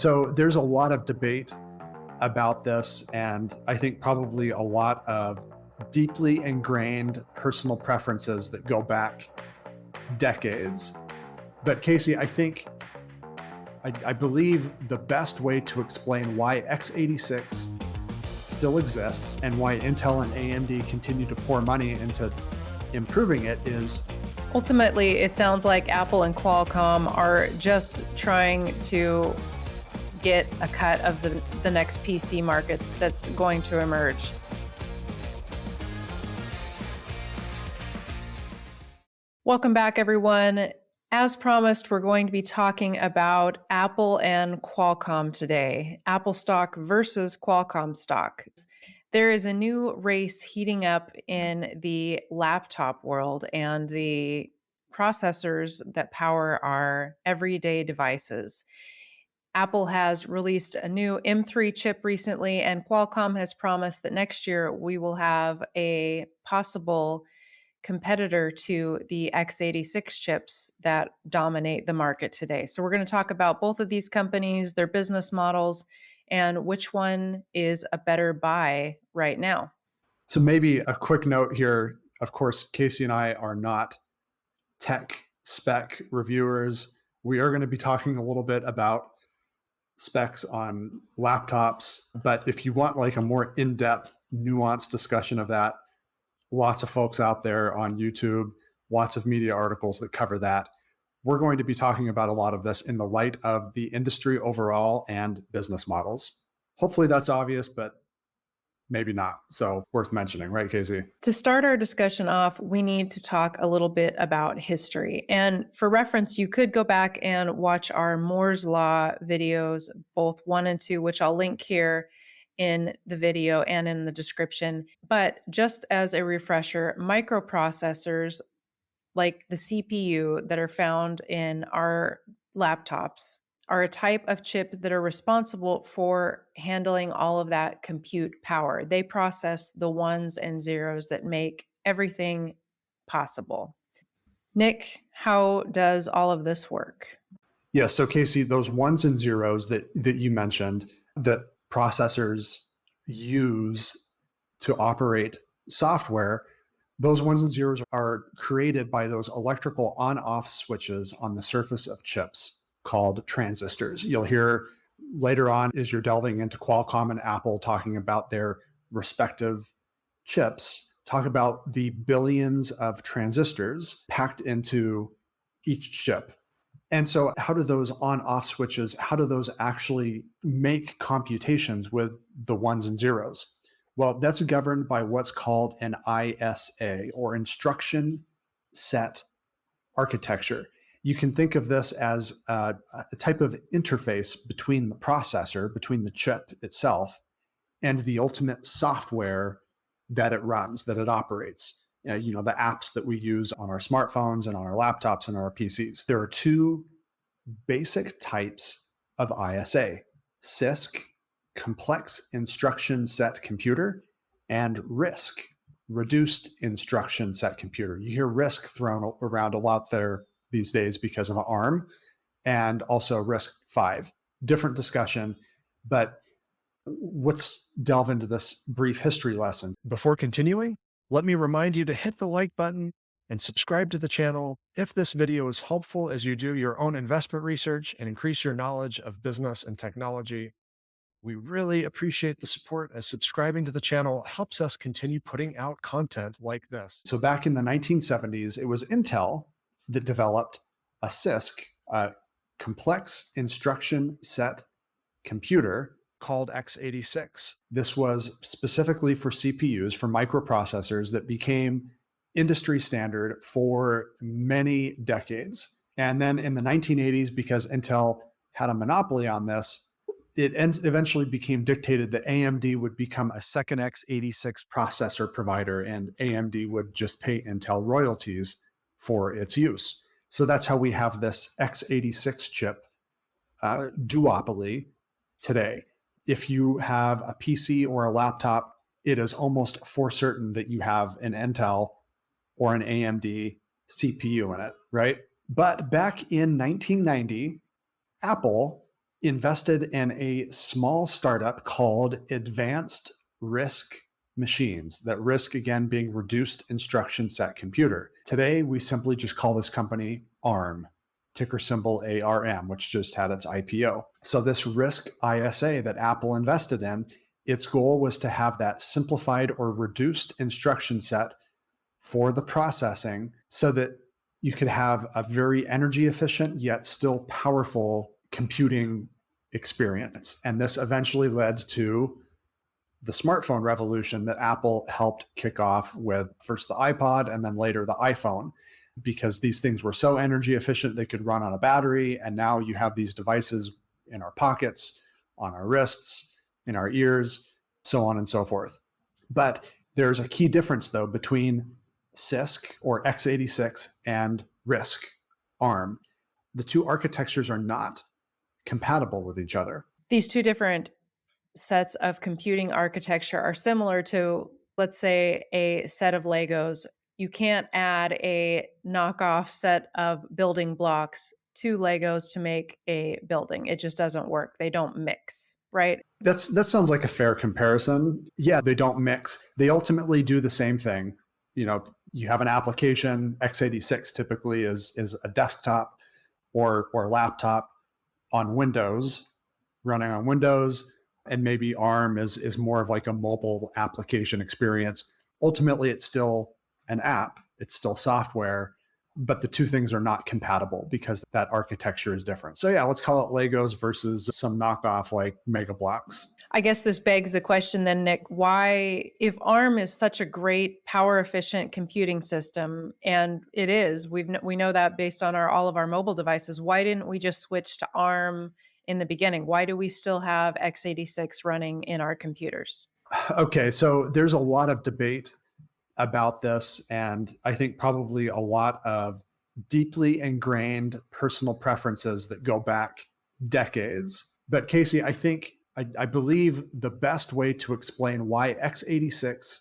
So there's a lot of debate about this, and I think probably a lot of deeply ingrained personal preferences that go back decades. But Casey, I believe the best way to explain why x86 still exists and why Intel and AMD continue to pour money into improving it is ultimately, it sounds like Apple and Qualcomm are just trying to get a cut of the next PC market that's going to emerge. Welcome back, everyone. As promised, we're going to be talking about Apple and Qualcomm today. Apple stock versus Qualcomm stock. There is a new race heating up in the laptop world and the processors that power our everyday devices. Apple has released a new M3 chip recently, and Qualcomm has promised that next year we will have a possible competitor to the x86 chips that dominate the market today. So, we're going to talk about both of these companies, their business models, and which one is a better buy right now. so maybe a quick note here. Of course, Casey and I are not tech spec reviewers. We are going to be talking a little bit about specs on laptops, but if you want like a more in-depth, nuanced discussion of that, lots of folks out there on YouTube, lots of media articles that cover that. We're going to be talking about a lot of this in the light of the industry overall and business models. Hopefully that's obvious, but maybe not. So worth mentioning, right, Casey? To start our discussion off, we need to talk a little bit about history. And for reference, you could go back and watch our Moore's Law videos, both 1 and 2, which I'll link here in the video and in the description. But just as a refresher, microprocessors like the CPU that are found in our laptops are a type of chip that are responsible for handling all of that compute power. They process the ones and zeros that make everything possible. Nick, how does all of this work? Yeah, so Casey, those ones and zeros that you mentioned that processors use to operate software, those ones and zeros are created by those electrical on-off switches on the surface of chips called transistors. You'll hear later on as you're delving into Qualcomm and Apple talking about their respective chips, talk about the billions of transistors packed into each chip. And so how do those on-off switches, how do those actually make computations with the ones and zeros? Well, that's governed by what's called an ISA, or instruction set architecture. You can think of this as a type of interface between the processor, between the chip itself, and the ultimate software that it runs, that it operates. The apps that we use on our smartphones and on our laptops and our PCs. There are two basic types of ISA: CISC, complex instruction set computer, and RISC, reduced instruction set computer. You hear RISC thrown around a lot there these days because of ARM, and also RISC-V. Different discussion, but let's delve into this brief history lesson. Before continuing, let me remind you to hit the like button and subscribe to the channel if this video is helpful as you do your own investment research and increase your knowledge of business and technology. We really appreciate the support, as subscribing to the channel helps us continue putting out content like this. So back in the 1970s, it was Intel that developed a CISC, a complex instruction set computer, called x86. This was specifically for CPUs, for microprocessors, that became industry standard for many decades. And then in the 1980s, because Intel had a monopoly on this, it eventually became dictated that AMD would become a second x86 processor provider, and AMD would just pay Intel royalties for its use. So that's how we have this x86 chip duopoly today. If you have a PC or a laptop, it is almost for certain that you have an Intel or an AMD CPU in it, right? But back in 1990, Apple invested in a small startup called Advanced Risk Machines. That risk, again, being reduced instruction set computer. Today, we simply just call this company ARM, ticker symbol ARM, which just had its IPO. So this RISC ISA that Apple invested in, its goal was to have that simplified or reduced instruction set for the processing so that you could have a very energy efficient yet still powerful computing experience. And this eventually led to the smartphone revolution that Apple helped kick off with first the iPod and then later the iPhone, because these things were so energy efficient they could run on a battery. And now you have these devices in our pockets, on our wrists, in our ears, so on and so forth. But there's a key difference, though, between CISC or x86 and RISC, ARM. The two architectures are not compatible with each other. These two different sets of computing architecture are similar to, let's say, a set of Legos. You can't add a knockoff set of building blocks to Legos to make a building. It just doesn't work. They don't mix, right? That sounds like a fair comparison. Yeah, they don't mix. They ultimately do the same thing. You have an application. x86 typically is a desktop or laptop on Windows, running on Windows, and maybe ARM is more of like a mobile application experience. Ultimately, it's still an app, it's still software, but the two things are not compatible because that architecture is different. So yeah, let's call it Legos versus some knockoff like Mega Bloks. I guess this begs the question then, Nick, why, if ARM is such a great power efficient computing system, and it is, we know that based on all of our mobile devices, why didn't we just switch to ARM in the beginning? Why do we still have x86 running in our computers? Okay, so there's a lot of debate about this, and I think probably a lot of deeply ingrained personal preferences that go back decades. But Casey, I believe the best way to explain why x86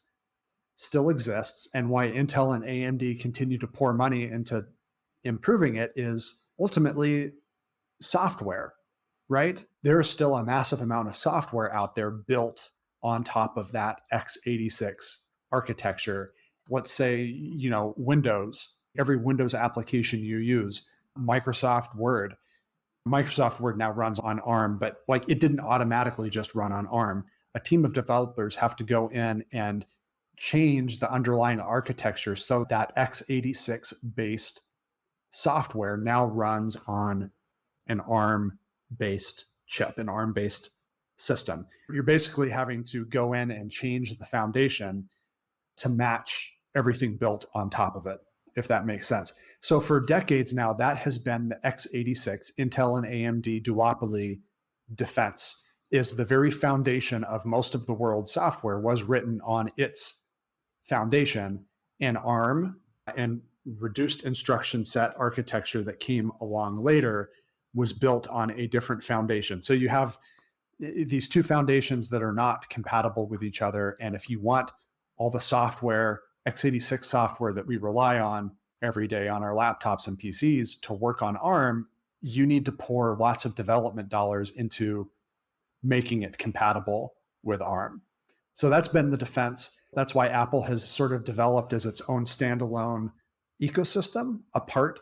still exists and why Intel and AMD continue to pour money into improving it is ultimately software, right? There is still a massive amount of software out there built on top of that x86 architecture. Let's say, Windows, every Windows application you use, Microsoft Word now runs on ARM, but it didn't automatically just run on ARM. A team of developers have to go in and change the underlying architecture so that x86 based software now runs on an ARM based chip, an ARM based system. You're basically having to go in and change the foundation to match everything built on top of it, if that makes sense. So for decades now, that has been the x86, Intel and AMD duopoly defense, is the very foundation of most of the world's software was written on its foundation, and ARM and reduced instruction set architecture that came along later was built on a different foundation. So you have these two foundations that are not compatible with each other. And if you want all the software, x86 software that we rely on every day on our laptops and PCs to work on ARM, you need to pour lots of development dollars into making it compatible with ARM. So that's been the defense. That's why Apple has sort of developed as its own standalone ecosystem apart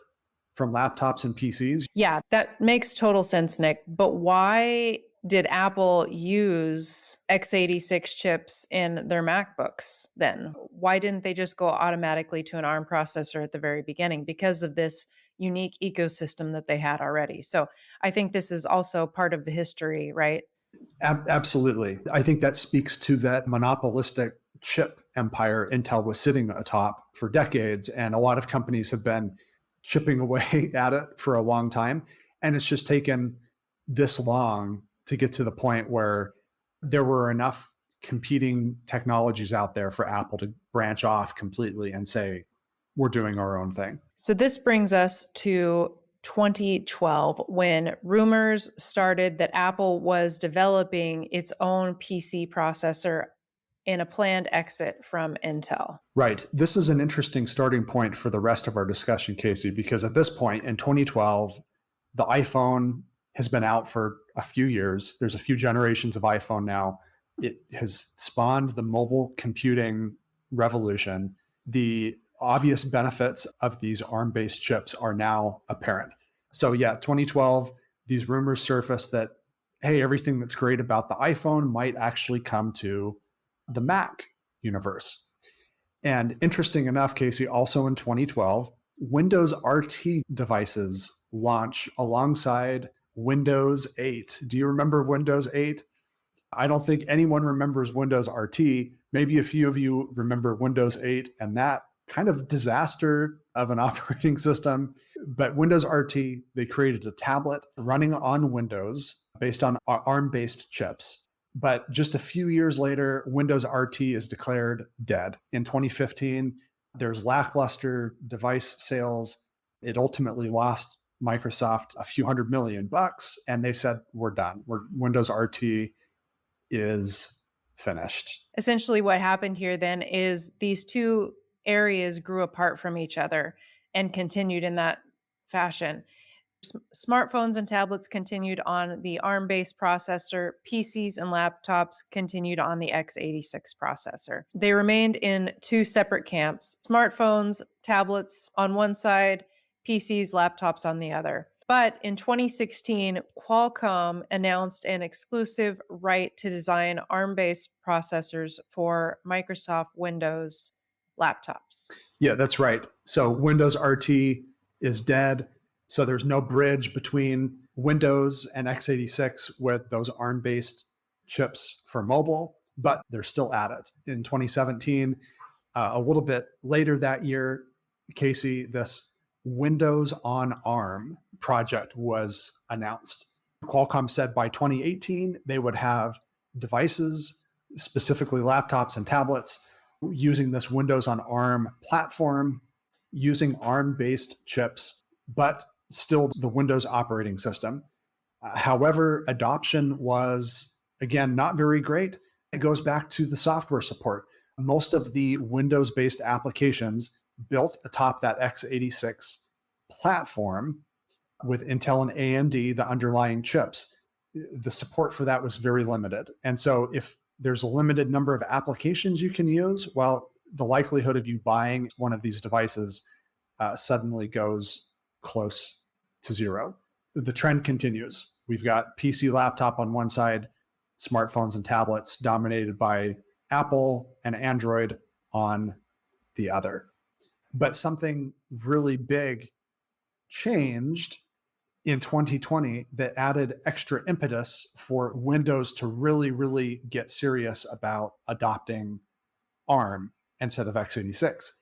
from laptops and PCs. Yeah, that makes total sense, Nick. But why did Apple use x86 chips in their MacBooks then? Why didn't they just go automatically to an ARM processor at the very beginning? Because of this unique ecosystem that they had already. So I think this is also part of the history, right? Absolutely. I think that speaks to that monopolistic chip empire Intel was sitting atop for decades. And a lot of companies have been chipping away at it for a long time. And it's just taken this long to get to the point where there were enough competing technologies out there for Apple to branch off completely and say, we're doing our own thing. So this brings us to 2012, when rumors started that Apple was developing its own PC processor in a planned exit from Intel. Right. This is an interesting starting point for the rest of our discussion, Casey, because at this point in 2012, the iPhone has been out for a few years. There's a few generations of iPhone now. It has spawned the mobile computing revolution. The obvious benefits of these ARM-based chips are now apparent. So yeah, 2012, these rumors surfaced that, hey, everything that's great about the iPhone might actually come to the Mac universe. And interesting enough, Casey, also in 2012, Windows RT devices launch alongside Windows 8. Do you remember Windows 8? I don't think anyone remembers Windows RT. Maybe a few of you remember Windows 8 and that kind of disaster of an operating system. But Windows RT, they created a tablet running on Windows based on ARM-based chips. But just a few years later, Windows RT is declared dead. In 2015, there's lackluster device sales. It ultimately lost Microsoft a few $100 million, and they said, we're done. Windows RT is finished. Essentially, what happened here then is these two areas grew apart from each other and continued in that fashion. Smartphones and tablets continued on the ARM-based processor. PCs and laptops continued on the x86 processor. They remained in two separate camps: smartphones, tablets on one side, PCs, laptops on the other. But in 2016, Qualcomm announced an exclusive right to design ARM-based processors for Microsoft Windows laptops. Yeah, that's right. So Windows RT is dead. So there's no bridge between Windows and x86 with those ARM-based chips for mobile, but they're still at it. In 2017, a little bit later that year, Casey, this Windows on ARM project was announced. Qualcomm said by 2018, they would have devices, specifically laptops and tablets, using this Windows on ARM platform, using ARM-based chips, but still the Windows operating system. However, adoption was, again, not very great. It goes back to the software support. Most of the Windows-based applications built atop that x86 platform with Intel and AMD, the underlying chips. The support for that was very limited. And so if there's a limited number of applications you can use, well, the likelihood of you buying one of these devices suddenly goes close to zero. The trend continues. We've got PC, laptop on one side, smartphones and tablets dominated by Apple and Android on the other. But something really big changed in 2020 that added extra impetus for Windows to really, really get serious about adopting ARM instead of x86.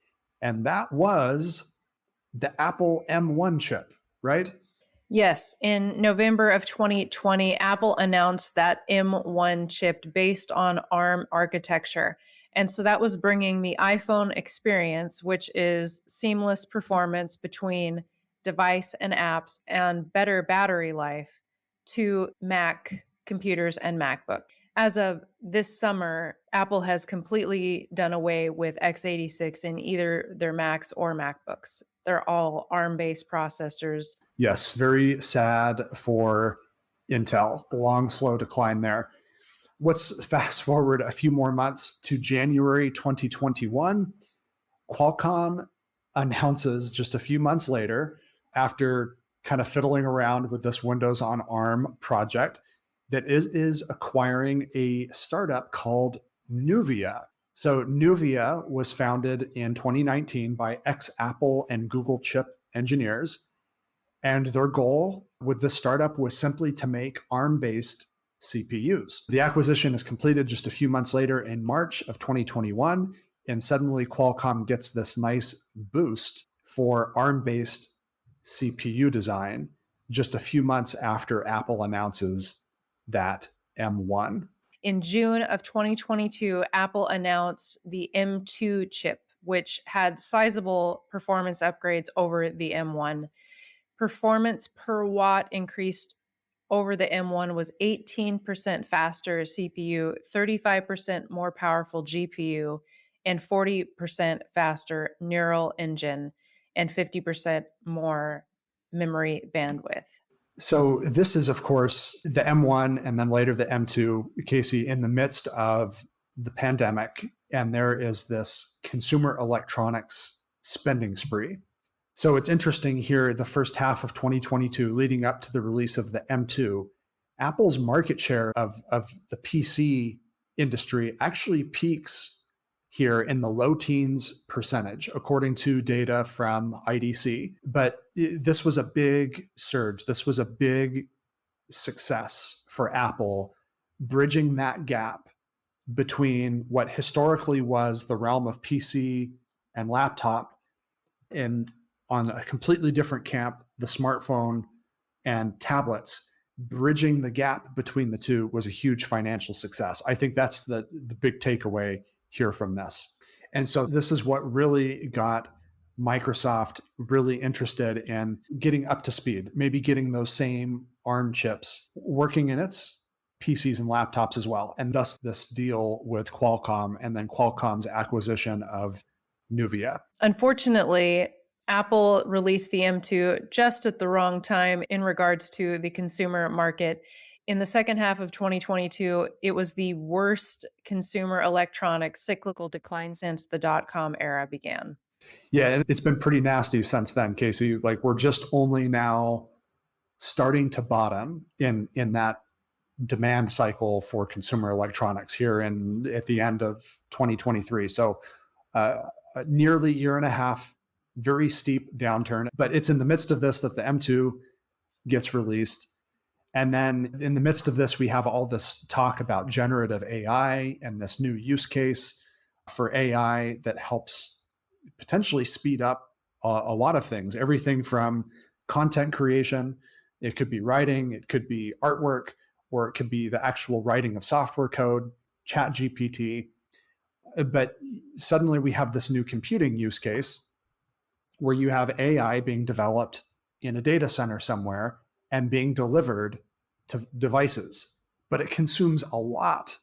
And that was the Apple M1 chip, right? Yes, in November of 2020, Apple announced that M1 chip based on ARM architecture. And so that was bringing the iPhone experience, which is seamless performance between device and apps and better battery life, to Mac computers and MacBook. As of this summer, Apple has completely done away with x86 in either their Macs or MacBooks. They're all ARM-based processors. Yes, very sad for Intel. Long, slow decline there. Let's fast forward a few more months to January 2021. Qualcomm announces just a few months later, after kind of fiddling around with this Windows on ARM project, that is acquiring a startup called Nuvia. So Nuvia was founded in 2019 by ex-Apple and Google chip engineers. And their goal with this startup was simply to make ARM-based CPUs. The acquisition is completed just a few months later in March of 2021, and suddenly Qualcomm gets this nice boost for ARM-based CPU design just a few months after Apple announces that M1. In June of 2022, Apple announced the M2 chip, which had sizable performance upgrades over the M1. Performance per watt increased over the M1 was 18% faster CPU, 35% more powerful GPU, and 40% faster neural engine, and 50% more memory bandwidth. So this is, of course, the M1 and then later the M2, Casey, in the midst of the pandemic. And there is this consumer electronics spending spree. So it's interesting here, the first half of 2022, leading up to the release of the M2, Apple's market share of the PC industry actually peaks here in the low teens percentage, according to data from IDC. But this was a big surge. This was a big success for Apple, bridging that gap between what historically was the realm of PC and laptop, and on a completely different camp, the smartphone and tablets. Bridging the gap between the two was a huge financial success. I think that's the big takeaway here from this. And so this is what really got Microsoft really interested in getting up to speed, maybe getting those same ARM chips working in its PCs and laptops as well. And thus this deal with Qualcomm and then Qualcomm's acquisition of Nuvia. Unfortunately, Apple released the M2 just at the wrong time in regards to the consumer market. In the second half of 2022, it was the worst consumer electronics cyclical decline since the dot-com era began. Yeah, and it's been pretty nasty since then, Casey. Like, we're just only now starting to bottom in that demand cycle for consumer electronics here at the end of 2023. So nearly year and a half, very steep downturn. But it's in the midst of this that the M2 gets released. And then in the midst of this, we have all this talk about generative AI and this new use case for AI that helps potentially speed up a lot of things, everything from content creation. It could be writing, it could be artwork, or it could be the actual writing of software code, Chat GPT. But suddenly we have this new computing use case where you have AI being developed in a data center somewhere and being delivered to devices. But it consumes a lot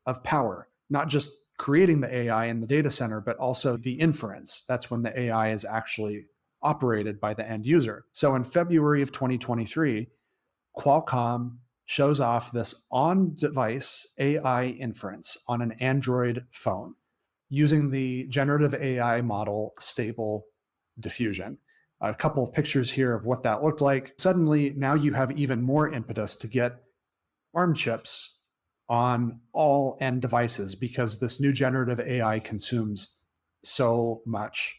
of power, not just creating the AI in the data center, but also the inference. That's when the AI is actually operated by the end user. So in February of 2023, Qualcomm shows off this on-device AI inference on an Android phone using the generative AI model Stable Diffusion. A couple of pictures here of what that looked like. Suddenly, now you have even more impetus to get ARM chips on all end devices because this new generative AI consumes so much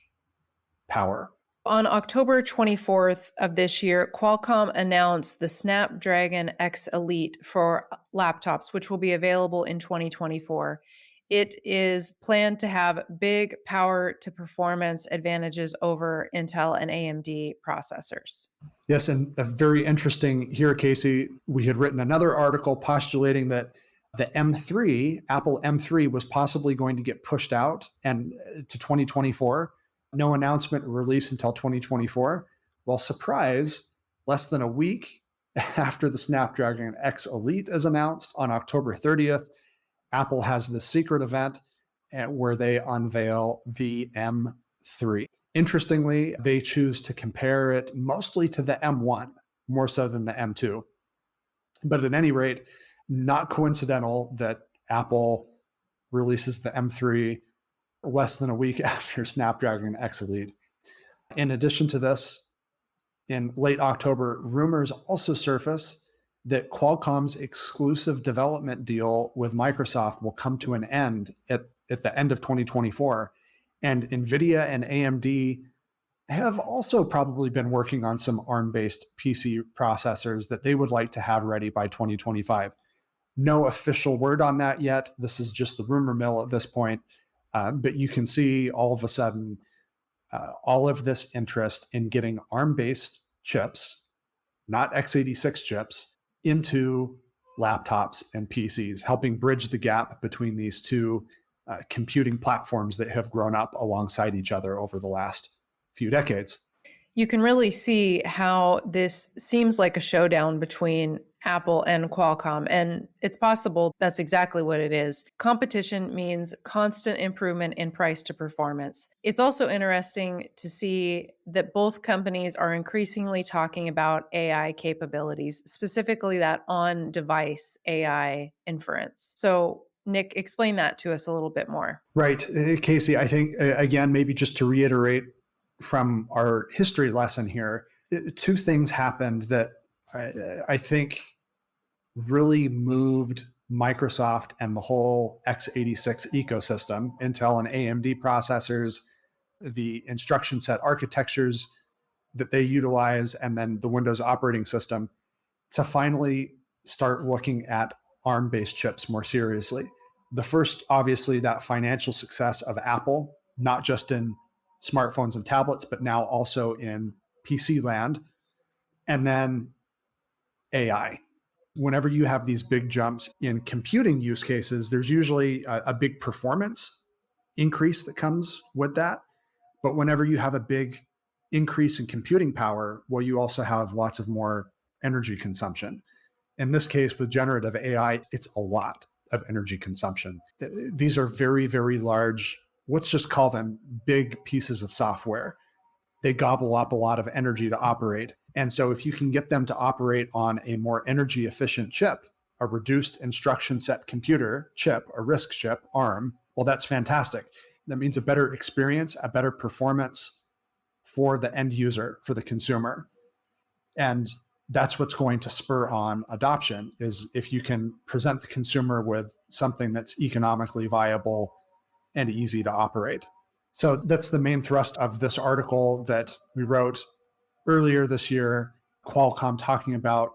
power. On October 24th of this year, Qualcomm announced the Snapdragon X Elite for laptops, which will be available in 2024. It is planned to have big power to performance advantages over Intel and AMD processors. Yes, and very interesting here, Casey. We had written another article postulating that the M3, Apple M3, was possibly going to get pushed out and to 2024. No announcement or release until 2024. Well, surprise, less than a week after the Snapdragon X Elite is announced on October 30th, Apple has this secret event where they unveil the M3. Interestingly, they choose to compare it mostly to the M1, more so than the M2. But at any rate, not coincidental that Apple releases the M3 less than a week after Snapdragon X Elite. In addition to this, in late October, rumors also surface that Qualcomm's exclusive development deal with Microsoft will come to an end at the end of 2024. And NVIDIA and AMD have also probably been working on some ARM-based PC processors that they would like to have ready by 2025. No official word on that yet. This is just the rumor mill at this point. But you can see all of a sudden all of this interest in getting ARM-based chips, not x86 chips, into laptops and PCs, helping bridge the gap between these two computing platforms that have grown up alongside each other over the last few decades. You can really see how this seems like a showdown between Apple and Qualcomm. And it's possible that's exactly what it is. Competition means constant improvement in price to performance. It's also interesting to see that both companies are increasingly talking about AI capabilities, specifically that on device AI inference. So, Nick, explain that to us a little bit more. Right. Casey, I think, again, maybe just to reiterate from our history lesson here, two things happened that I think really moved Microsoft and the whole x86 ecosystem, Intel and AMD processors, the instruction set architectures that they utilize, and then the Windows operating system to finally start looking at ARM-based chips more seriously. The first, obviously, that financial success of Apple, not just in smartphones and tablets, but now also in PC land, and then AI. Whenever you have these big jumps in computing use cases, there's usually a big performance increase that comes with that. But whenever you have a big increase in computing power, well, you also have lots of more energy consumption. In this case, with generative AI, it's a lot of energy consumption. These are very, very large, let's just call them big pieces of software. They gobble up a lot of energy to operate. And so if you can get them to operate on a more energy efficient chip, a reduced instruction set computer chip, a RISC chip, ARM, well, that's fantastic. That means a better experience, a better performance for the end user, for the consumer. And that's what's going to spur on adoption, is if you can present the consumer with something that's economically viable and easy to operate. So that's the main thrust of this article that we wrote earlier this year, Qualcomm talking about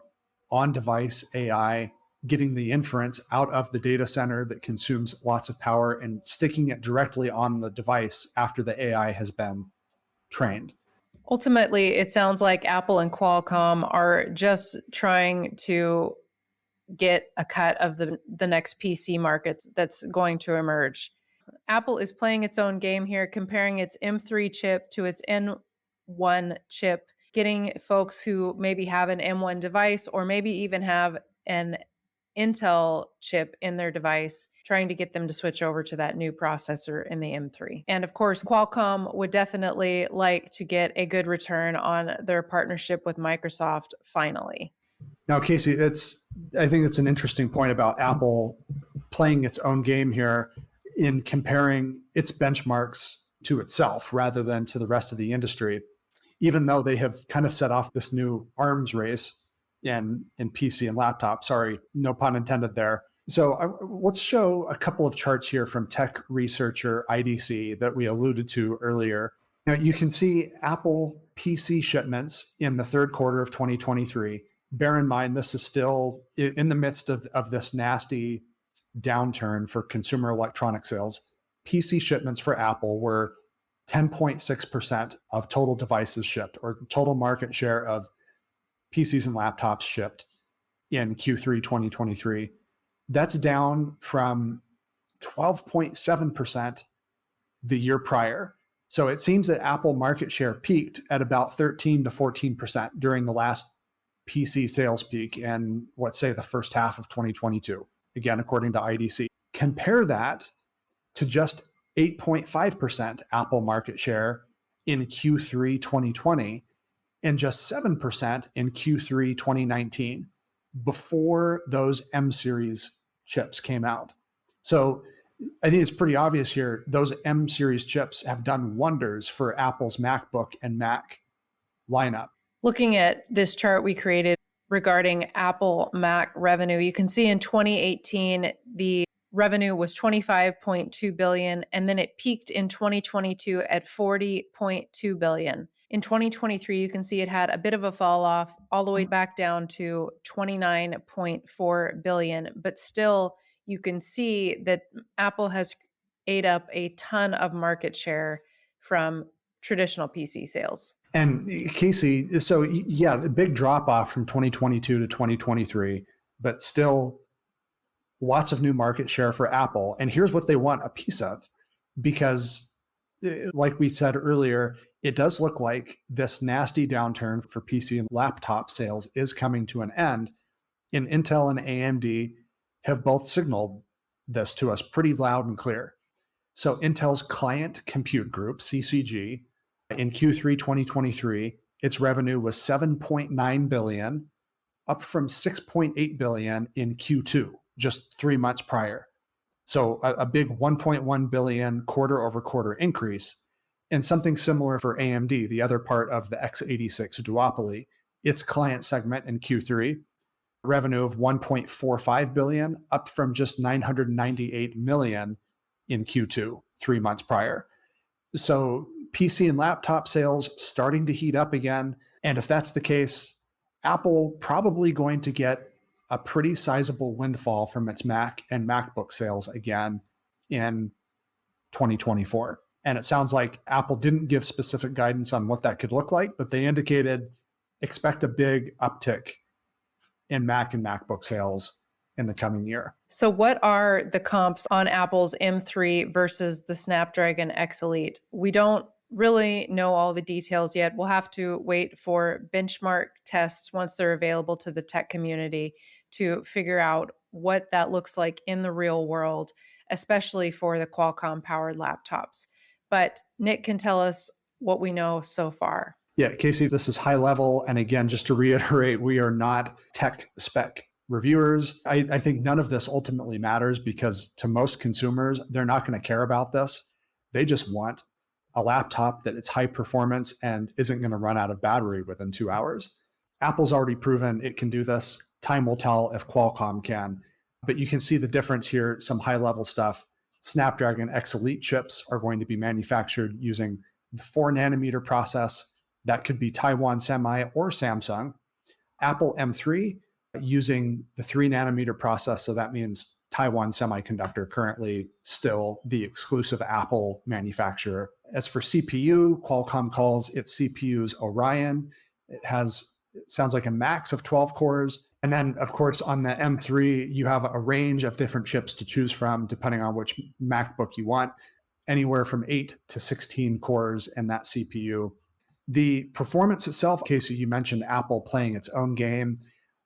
on-device AI, getting the inference out of the data center that consumes lots of power and sticking it directly on the device after the AI has been trained. Ultimately, it sounds like Apple and Qualcomm are just trying to get a cut of the next PC markets that's going to emerge. Apple is playing its own game here, comparing its M3 chip to its M1 chip, getting folks who maybe have an M1 device or maybe even have an Intel chip in their device, trying to get them to switch over to that new processor in the M3. And of course, Qualcomm would definitely like to get a good return on their partnership with Microsoft finally. Now, Casey, I think it's an interesting point about Apple playing its own game here in comparing its benchmarks to itself rather than to the rest of the industry, even though they have kind of set off this new arms race in PC and laptop. Sorry, no pun intended there. So let's show a couple of charts here from tech researcher IDC that we alluded to earlier. Now, you can see Apple PC shipments in the third quarter of 2023. Bear in mind, this is still in the midst of this nasty downturn for consumer electronic sales. PC shipments for Apple were 10.6% of total devices shipped, or total market share of PCs and laptops shipped in Q3 2023. That's down from 12.7% the year prior. So it seems that Apple market share peaked at about 13 to 14% during the last PC sales peak in, let's say, the first half of 2022, again, according to IDC. Compare that to just 8.5% Apple market share in Q3 2020 and just 7% in Q3 2019, before those M series chips came out. So I think it's pretty obvious here, those M series chips have done wonders for Apple's MacBook and Mac lineup. Looking at this chart we created regarding Apple Mac revenue, you can see in 2018, the revenue was $25.2 billion, and then it peaked in 2022 at $40.2 billion. In 2023, you can see it had a bit of a fall off all the way back down to $29.4 billion, but still you can see that Apple has ate up a ton of market share from traditional PC sales. And Casey, so yeah, the big drop off from 2022 to 2023, but still lots of new market share for Apple. And here's what they want a piece of, because like we said earlier, it does look like this nasty downturn for PC and laptop sales is coming to an end. And Intel and AMD have both signaled this to us pretty loud and clear. So Intel's Client Compute Group, CCG, in Q3 2023, its revenue was 7.9 billion, up from 6.8 billion in Q2, just 3 months prior. So a big 1.1 billion quarter over quarter increase. And something similar for AMD, the other part of the x86 duopoly, its client segment in Q3, revenue of 1.45 billion, up from just 998 million in Q2, 3 months prior. So PC and laptop sales starting to heat up again. And if that's the case, Apple probably going to get a pretty sizable windfall from its Mac and MacBook sales again in 2024. And it sounds like Apple didn't give specific guidance on what that could look like, but they indicated expect a big uptick in Mac and MacBook sales in the coming year. So, what are the comps on Apple's M3 versus the Snapdragon X Elite? We don't really know all the details yet. We'll have to wait for benchmark tests once they're available to the tech community to figure out what that looks like in the real world, especially for the Qualcomm powered laptops. But Nick can tell us what we know so far. Yeah, Casey, this is high level. And again, just to reiterate, we are not tech spec reviewers. I think none of this ultimately matters because to most consumers, they're not going to care about this. They just want a laptop that it's high performance and isn't going to run out of battery within 2 hours. Apple's already proven it can do this. Time will tell if Qualcomm can. But you can see the difference here, some high level stuff. Snapdragon X Elite chips are going to be manufactured using the 4 nanometer process. That could be Taiwan Semi or Samsung. Apple M3 using the 3 nanometer process. So that means Taiwan Semiconductor, currently still the exclusive Apple manufacturer. As for CPU, Qualcomm calls its CPUs Orion. It sounds like a max of 12 cores. And then, of course, on the M3, you have a range of different chips to choose from, depending on which MacBook you want, anywhere from 8 to 16 cores in that CPU. The performance itself, Casey, you mentioned Apple playing its own game.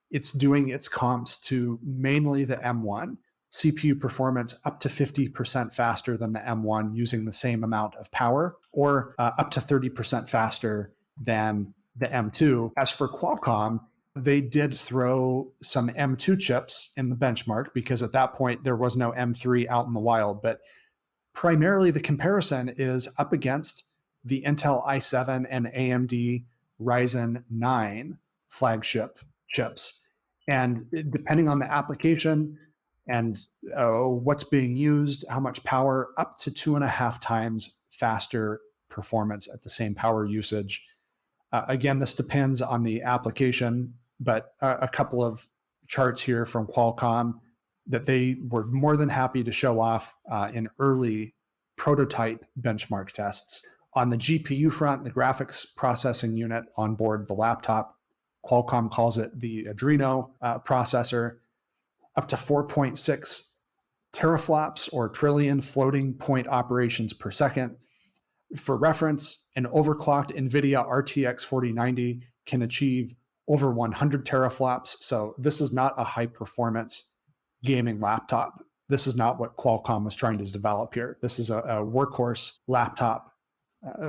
It's doing its comps to mainly the M1. CPU performance up to 50% faster than the M1 using the same amount of power, or up to 30% faster than the M2. As for Qualcomm, they did throw some M2 chips in the benchmark because at that point there was no M3 out in the wild. But primarily the comparison is up against the Intel i7 and AMD Ryzen 9 flagship chips. And depending on the application and what's being used, how much power, up to 2.5 times faster performance at the same power usage. Again, this depends on the application, but a couple of charts here from Qualcomm that they were more than happy to show off in early prototype benchmark tests. On the GPU front, the graphics processing unit on board the laptop, Qualcomm calls it the Adreno processor, up to 4.6 teraflops or trillion floating point operations per second. For reference, an overclocked NVIDIA RTX 4090 can achieve over 100 teraflops. So this is not a high performance gaming laptop. This is not what Qualcomm was trying to develop here. This is a workhorse laptop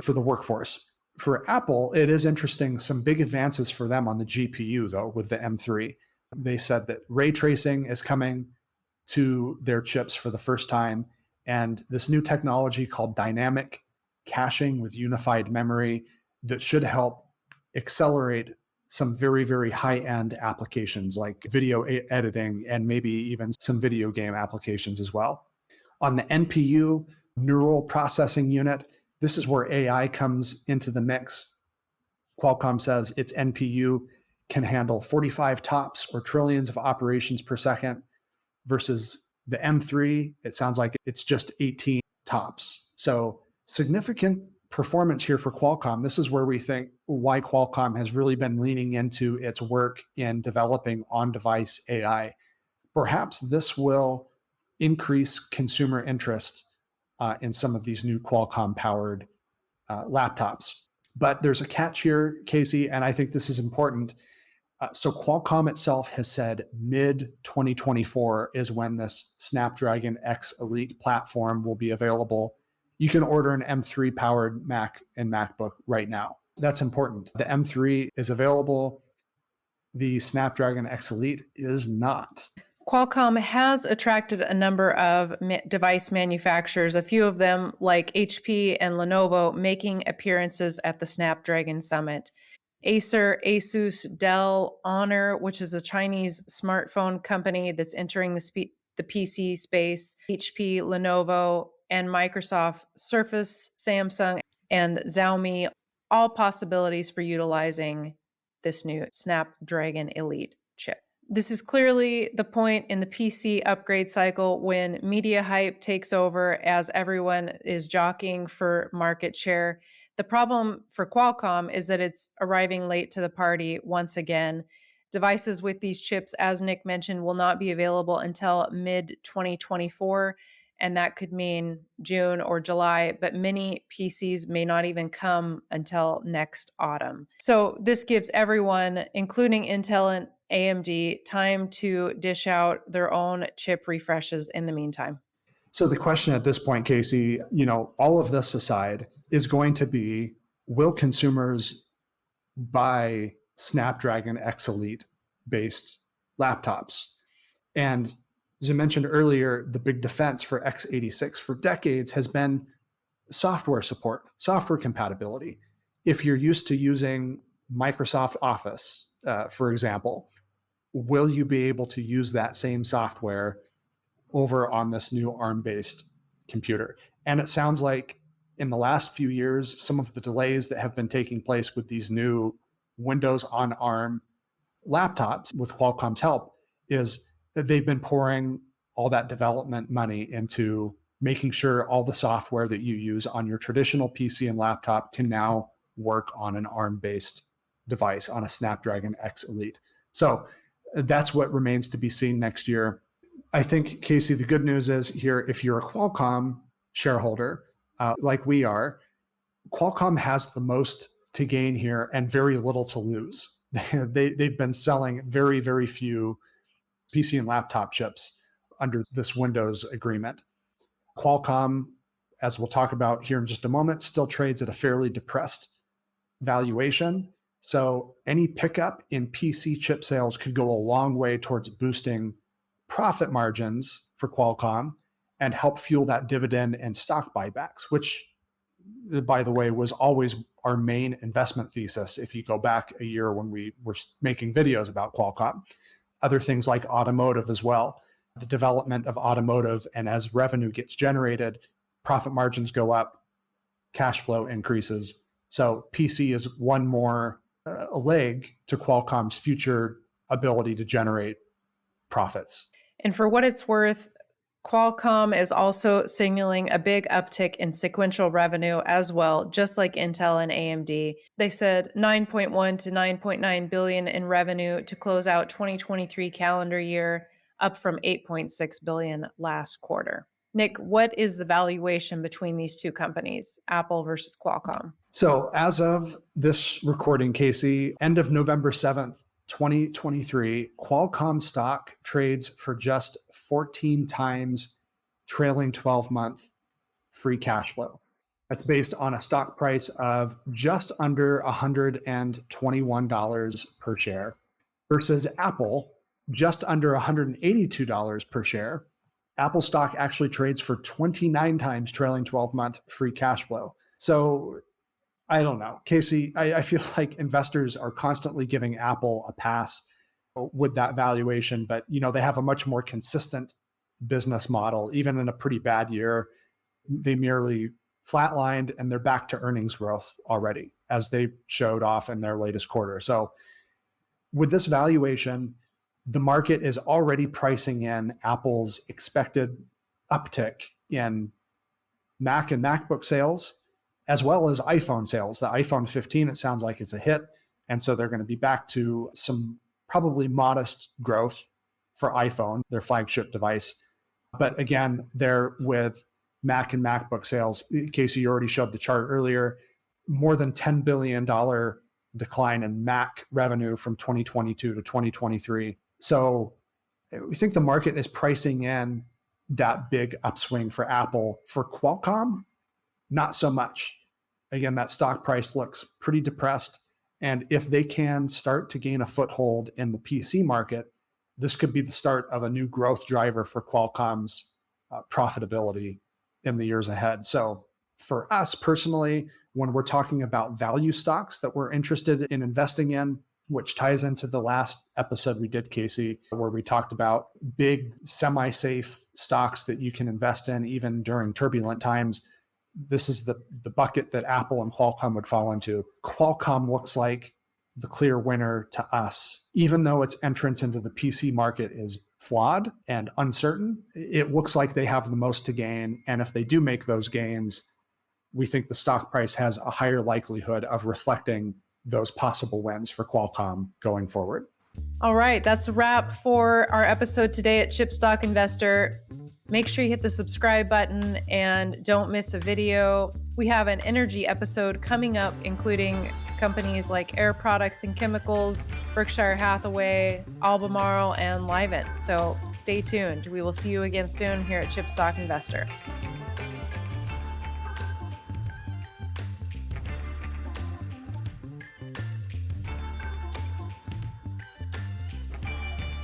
for the workforce. For Apple, it is interesting, some big advances for them on the GPU, though, with the M3. They said that ray tracing is coming to their chips for the first time. And this new technology called dynamic caching with unified memory that should help accelerate some very, very high-end applications like video editing and maybe even some video game applications as well. On the NPU, neural processing unit, this is where AI comes into the mix. Qualcomm says its NPU can handle 45 TOPS or trillions of operations per second versus the M3, it sounds like it's just 18 TOPS. So significant performance here for Qualcomm. This is where we think why Qualcomm has really been leaning into its work in developing on-device AI. Perhaps this will increase consumer interest in some of these new Qualcomm-powered laptops. But there's a catch here, Casey, and I think this is important. So Qualcomm itself has said mid 2024 is when this Snapdragon X Elite platform will be available. You can order an M3 powered Mac and MacBook right now. That's important. The M3 is available. The Snapdragon X Elite is not. Qualcomm has attracted a number of device manufacturers, a few of them like HP and Lenovo, making appearances at the Snapdragon Summit. Acer, Asus, Dell, Honor, which is a Chinese smartphone company that's entering the PC space, HP, Lenovo, and Microsoft, Surface, Samsung, and Xiaomi, all possibilities for utilizing this new Snapdragon Elite chip. This is clearly the point in the PC upgrade cycle when media hype takes over as everyone is jockeying for market share. The problem for Qualcomm is that it's arriving late to the party once again. Devices with these chips, as Nick mentioned, will not be available until mid 2024, and that could mean June or July, but many PCs may not even come until next autumn. So this gives everyone, including Intel and AMD, time to dish out their own chip refreshes in the meantime. So the question at this point, Casey, all of this aside, is going to be, will consumers buy Snapdragon X Elite based laptops? And as I mentioned earlier, the big defense for x86 for decades has been software support, software compatibility. If you're used to using Microsoft Office, for example, will you be able to use that same software over on this new ARM-based computer? And it sounds like in the last few years, some of the delays that have been taking place with these new Windows on ARM laptops with Qualcomm's help is that they've been pouring all that development money into making sure all the software that you use on your traditional PC and laptop can now work on an ARM-based device, on a Snapdragon X Elite. So that's what remains to be seen next year. I think, Casey, the good news is here, if you're a Qualcomm shareholder, like we are, Qualcomm has the most to gain here and very little to lose. They've been selling very, very few PC and laptop chips under this Windows agreement. Qualcomm, as we'll talk about here in just a moment, still trades at a fairly depressed valuation. So any pickup in PC chip sales could go a long way towards boosting profit margins for Qualcomm and help fuel that dividend and stock buybacks, which, by the way, was always our main investment thesis. If you go back a year when we were making videos about Qualcomm, other things like automotive as well, the development of automotive, and as revenue gets generated, profit margins go up, cash flow increases. So PC is one more leg to Qualcomm's future ability to generate profits. And for what it's worth, Qualcomm is also signaling a big uptick in sequential revenue as well, just like Intel and AMD. They said 9.1 to 9.9 billion in revenue to close out 2023 calendar year, up from 8.6 billion last quarter. Nick, what is the valuation between these two companies, Apple versus Qualcomm? So as of this recording, Casey, end of November 7th, 2023, Qualcomm stock trades for just 14 times trailing 12-month free cash flow. That's based on a stock price of just under $121 per share versus Apple, just under $182 per share. Apple stock actually trades for 29 times trailing 12-month free cash flow. So I don't know, Casey, I feel like investors are constantly giving Apple a pass with that valuation, but they have a much more consistent business model. Even in a pretty bad year, they merely flatlined and they're back to earnings growth already, as they showed off in their latest quarter. So with this valuation, the market is already pricing in Apple's expected uptick in Mac and MacBook sales, as well as iPhone sales. The iPhone 15, it sounds like it's a hit. And so they're going to be back to some probably modest growth for iPhone, their flagship device. But again, they're with Mac and MacBook sales. Casey, you already showed the chart earlier, more than $10 billion decline in Mac revenue from 2022 to 2023. So we think the market is pricing in that big upswing for Apple. For Qualcomm, not so much. Again, that stock price looks pretty depressed. And if they can start to gain a foothold in the PC market, this could be the start of a new growth driver for Qualcomm's profitability in the years ahead. So for us personally, when we're talking about value stocks that we're interested in investing in, which ties into the last episode we did, Casey, where we talked about big semi-safe stocks that you can invest in even during turbulent times. This is the bucket that Apple and Qualcomm would fall into. Qualcomm looks like the clear winner to us. Even though its entrance into the PC market is flawed and uncertain, it looks like they have the most to gain. And if they do make those gains, we think the stock price has a higher likelihood of reflecting those possible wins for Qualcomm going forward. All right, that's a wrap for our episode today at Chip Stock Investor. Make sure you hit the subscribe button and don't miss a video. We have an energy episode coming up, including companies like Air Products and Chemicals, Berkshire Hathaway, Albemarle, and Livent. So stay tuned. We will see you again soon here at Chip Stock Investor.